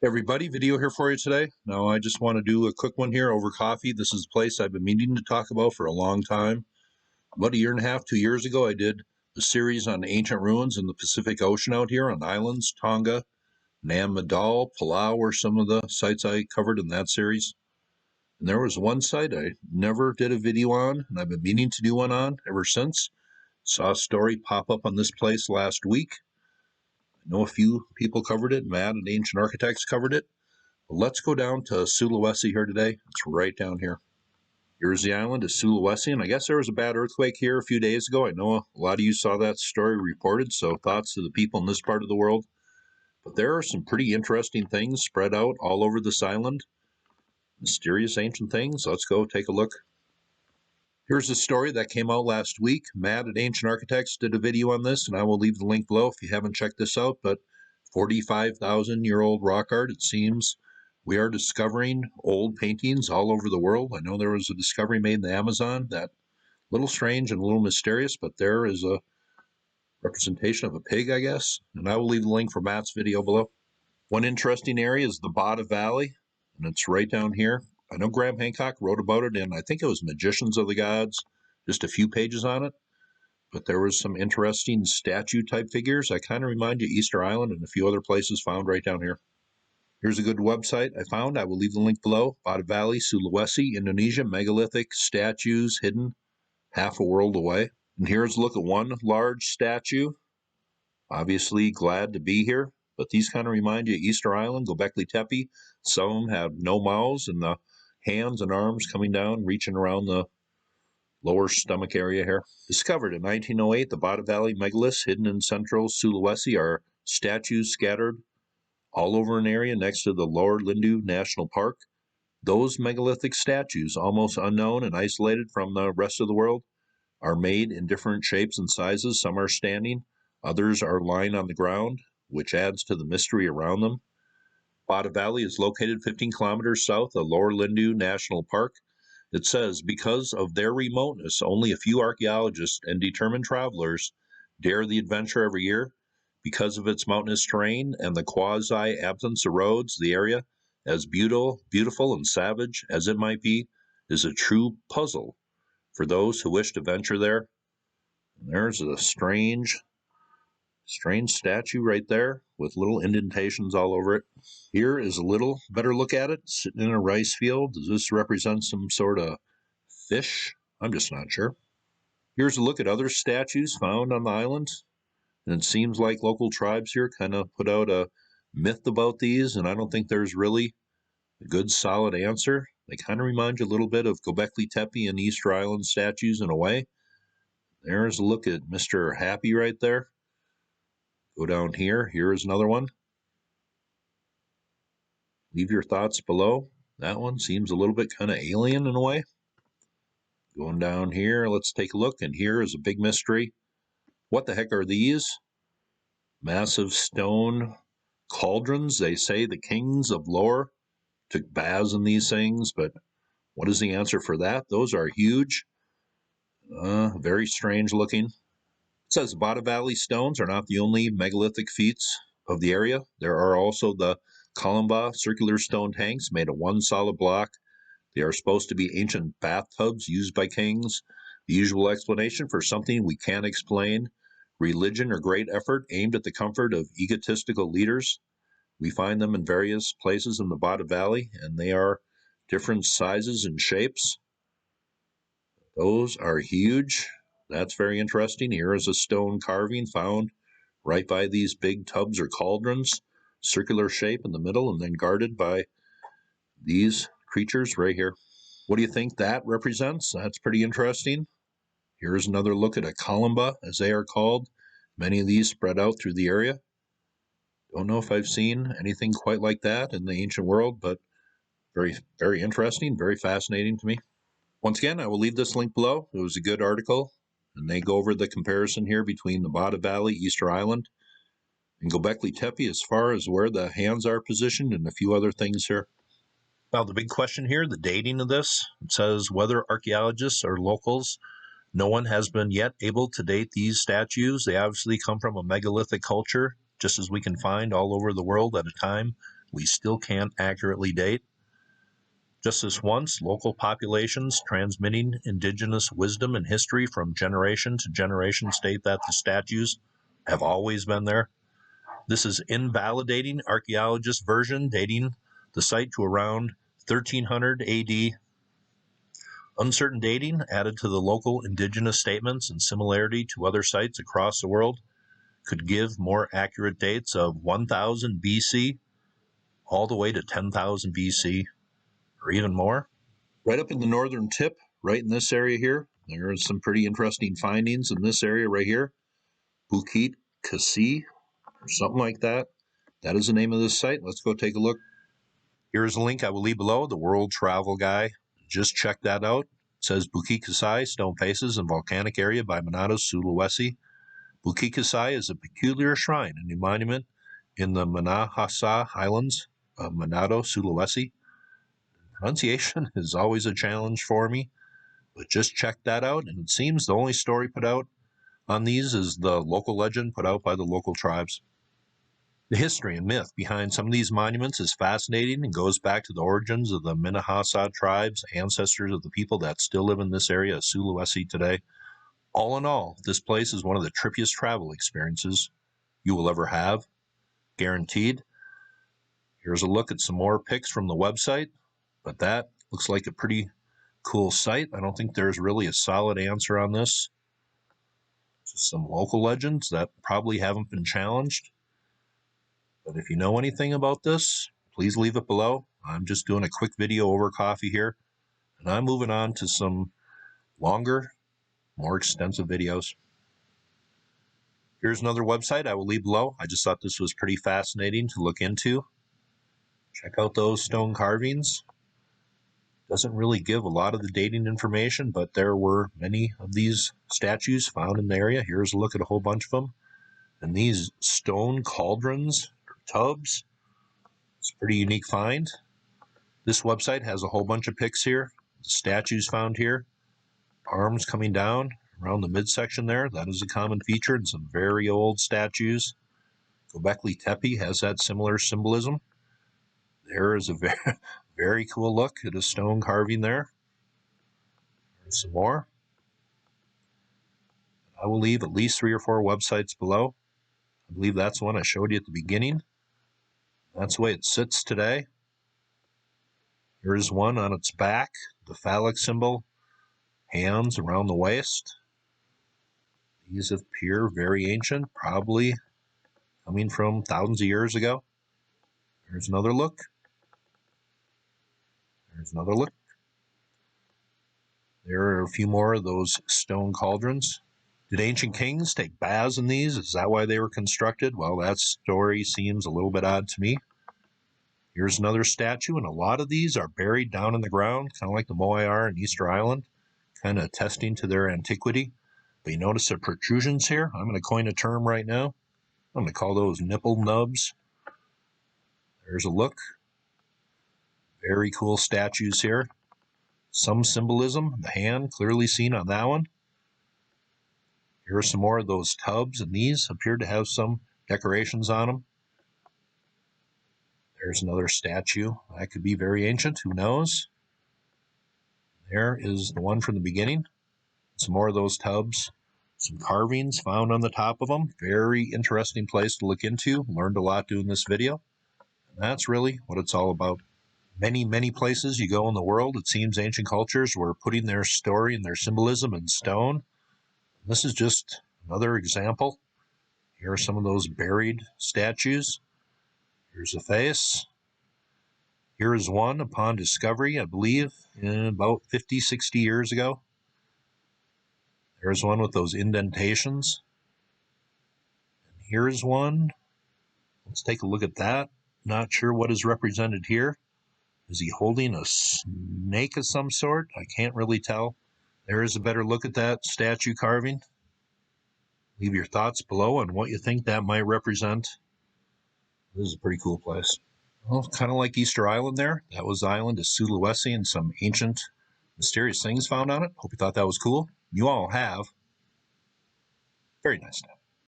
Hey everybody, video here for you today. Now I just want to do a quick one here over coffee. This is a place I've been meaning to talk about for a long time. About a year and a half, 2 years ago, I did a series on ancient ruins in the Pacific Ocean out here on islands. Tonga, Nam Madal, Palau were some of the sites I covered in that series. And there was one site I never did a video on, and I've been meaning to do one on ever since. Saw a story pop up on this place last week. I know a few people covered it. Matt and Ancient Architects covered it. Well, let's go down to Sulawesi here today. It's right down here. Here's the island of Sulawesi, and I guess there was a bad earthquake here a few days ago. I know a lot of you saw that story reported, so thoughts to the people in this part of the world. But there are some pretty interesting things spread out all over this island. Mysterious ancient things. Let's go take a look. Here's a story that came out last week. Matt at Ancient Architects did a video on this, and I will leave the link below if you haven't checked this out. But 45,000-year-old rock art, it seems. We are discovering old paintings all over the world. I know there was a discovery made in the Amazon that a little strange and a little mysterious, but there is a representation of a pig, I guess. And I will leave the link for Matt's video below. One interesting area is the Bada Valley, and it's right down here. I know Graham Hancock wrote about it in, I think it was Magicians of the Gods, just a few pages on it. But there was some interesting statue-type figures that kind of remind you of Easter Island and a few other places found right down here. Here's a good website I found. I will leave the link below. Bada Valley, Sulawesi, Indonesia, megalithic statues hidden half a world away. And here's a look at one large statue. Obviously glad to be here, but these kind of remind you of Easter Island, Gobekli Tepe. Some of them have no mouths and the hands and arms coming down, reaching around the lower stomach area here. Discovered in 1908, the Bada Valley megaliths hidden in central Sulawesi are statues scattered all over an area next to the Lower Lindu National Park. Those megalithic statues, almost unknown and isolated from the rest of the world, are made in different shapes and sizes. Some are standing, others are lying on the ground, which adds to the mystery around them. Bada Valley is located 15 kilometers south of Lower Lindu National Park. It says, because of their remoteness, only a few archaeologists and determined travelers dare the adventure every year. Because of its mountainous terrain and the quasi-absence of roads, the area, as beautiful and savage as it might be, is a true puzzle for those who wish to venture there. And there's a strange statue right there with little indentations all over it. Here is a little better look at it, sitting in a rice field. Does this represent some sort of fish? I'm just not sure. Here's a look at other statues found on the island. And it seems like local tribes here kind of put out a myth about these, and I don't think there's really a good solid answer. They kind of remind you a little bit of Gobekli Tepe and Easter Island statues in a way. There's a look at Mr. Happy right there. Go down here. Here is another one. Leave your thoughts below. That one seems a little bit kind of alien in a way. Going down here, let's take a look, and here is a big mystery. What the heck are these? Massive stone cauldrons. They say the kings of lore took baths in these things, but what is the answer for that? Those are huge. Very strange looking. It says Bada Valley stones are not the only megalithic feats of the area. There are also the Kalamba circular stone tanks made of one solid block. They are supposed to be ancient bathtubs used by kings. The usual explanation for something we can't explain. Religion or great effort aimed at the comfort of egotistical leaders. We find them in various places in the Bada Valley, and they are different sizes and shapes. Those are huge. That's very interesting. Here is a stone carving found right by these big tubs or cauldrons, circular shape in the middle, and then guarded by these creatures right here. What do you think that represents? That's pretty interesting. Here's another look at a kalamba, as they are called. Many of these spread out through the area. Don't know if I've seen anything quite like that in the ancient world, but very, very interesting, very fascinating to me. Once again, I will leave this link below. It was a good article, and they go over the comparison here between the Bada Valley, Easter Island, and Gobekli Tepe as far as where the hands are positioned and a few other things here. Now, the big question here, the dating of this, it says whether archaeologists or locals, no one has been yet able to date these statues. They obviously come from a megalithic culture, just as we can find all over the world at a time we still can't accurately date. Just this once, local populations transmitting indigenous wisdom and history from generation to generation state that the statues have always been there. This is invalidating archaeologist version dating the site to around 1300 AD. Uncertain dating added to the local indigenous statements and similarity to other sites across the world could give more accurate dates of 1000 BC all the way to 10,000 BC or even more. Right up in the northern tip, right in this area here, there are some pretty interesting findings in this area right here. Bukikusai or something like that. That is the name of this site. Let's go take a look. Here's a link I will leave below, the World Travel Guide. Just check that out. It says Bukikusai, Stone Faces and Volcanic Area by Manado, Sulawesi. Bukikusai is a peculiar shrine and a monument in the Minahasa Highlands of Manado, Sulawesi. Pronunciation is always a challenge for me, but just check that out. And it seems the only story put out on these is the local legend put out by the local tribes. The history and myth behind some of these monuments is fascinating and goes back to the origins of the Minahasa tribes, ancestors of the people that still live in this area of Sulawesi today. All in all, this place is one of the trippiest travel experiences you will ever have, guaranteed. Here's a look at some more pics from the website, but that looks like a pretty cool site. I don't think there's really a solid answer on this. Just some local legends that probably haven't been challenged. But if you know anything about this, please leave it below. I'm just doing a quick video over coffee here, and I'm moving on to some longer, more extensive videos. Here's another website I will leave below. I just thought this was pretty fascinating to look into. Check out those stone carvings. Doesn't really give a lot of the dating information, but there were many of these statues found in the area. Here's a look at a whole bunch of them. And these stone cauldrons or tubs, it's a pretty unique find. This website has a whole bunch of pics here. The statues found here. Arms coming down around the midsection there. That is a common feature in some very old statues. Gobekli Tepe has that similar symbolism. There is a very cool look at a stone carving there. There's some more. I will leave at least 3 or 4 websites below. I believe that's one I showed you at the beginning. That's the way it sits today. Here is one on its back, the phallic symbol, hands around the waist. These appear very ancient, probably coming from thousands of years ago. There's another look. There's another look. There are a few more of those stone cauldrons. Did ancient kings take baths in these? Is that why they were constructed? Well, that story seems a little bit odd to me. Here's another statue, and a lot of these are buried down in the ground, kind of like the Moai are in Easter Island, kind of attesting to their antiquity. But you notice the protrusions here? I'm going to coin a term right now. I'm going to call those nipple nubs. There's a look. Very cool statues here. Some symbolism. The hand clearly seen on that one. Here are some more of those tubs, and these appear to have some decorations on them. There's another statue. That could be very ancient. Who knows? There is the one from the beginning. Some more of those tubs. Some carvings found on the top of them. Very interesting place to look into. Learned a lot doing this video. And that's really what it's all about. Many places you go in the world, it seems ancient cultures were putting their story and their symbolism in stone. This is just another example. Here are some of those buried statues. Here's a face. Here is one upon discovery, I believe, about 50, 60 years ago. There's one with those indentations. And here's one. Let's take a look at that. Not sure what is represented here. Is he holding a snake of some sort? I can't really tell. There is a better look at that statue carving. Leave your thoughts below on what you think that might represent. This is a pretty cool place. Well, kind of like Easter Island there. That was the island of Sulawesi and some ancient, mysterious things found on it. Hope you thought that was cool. You all have. Very nice day.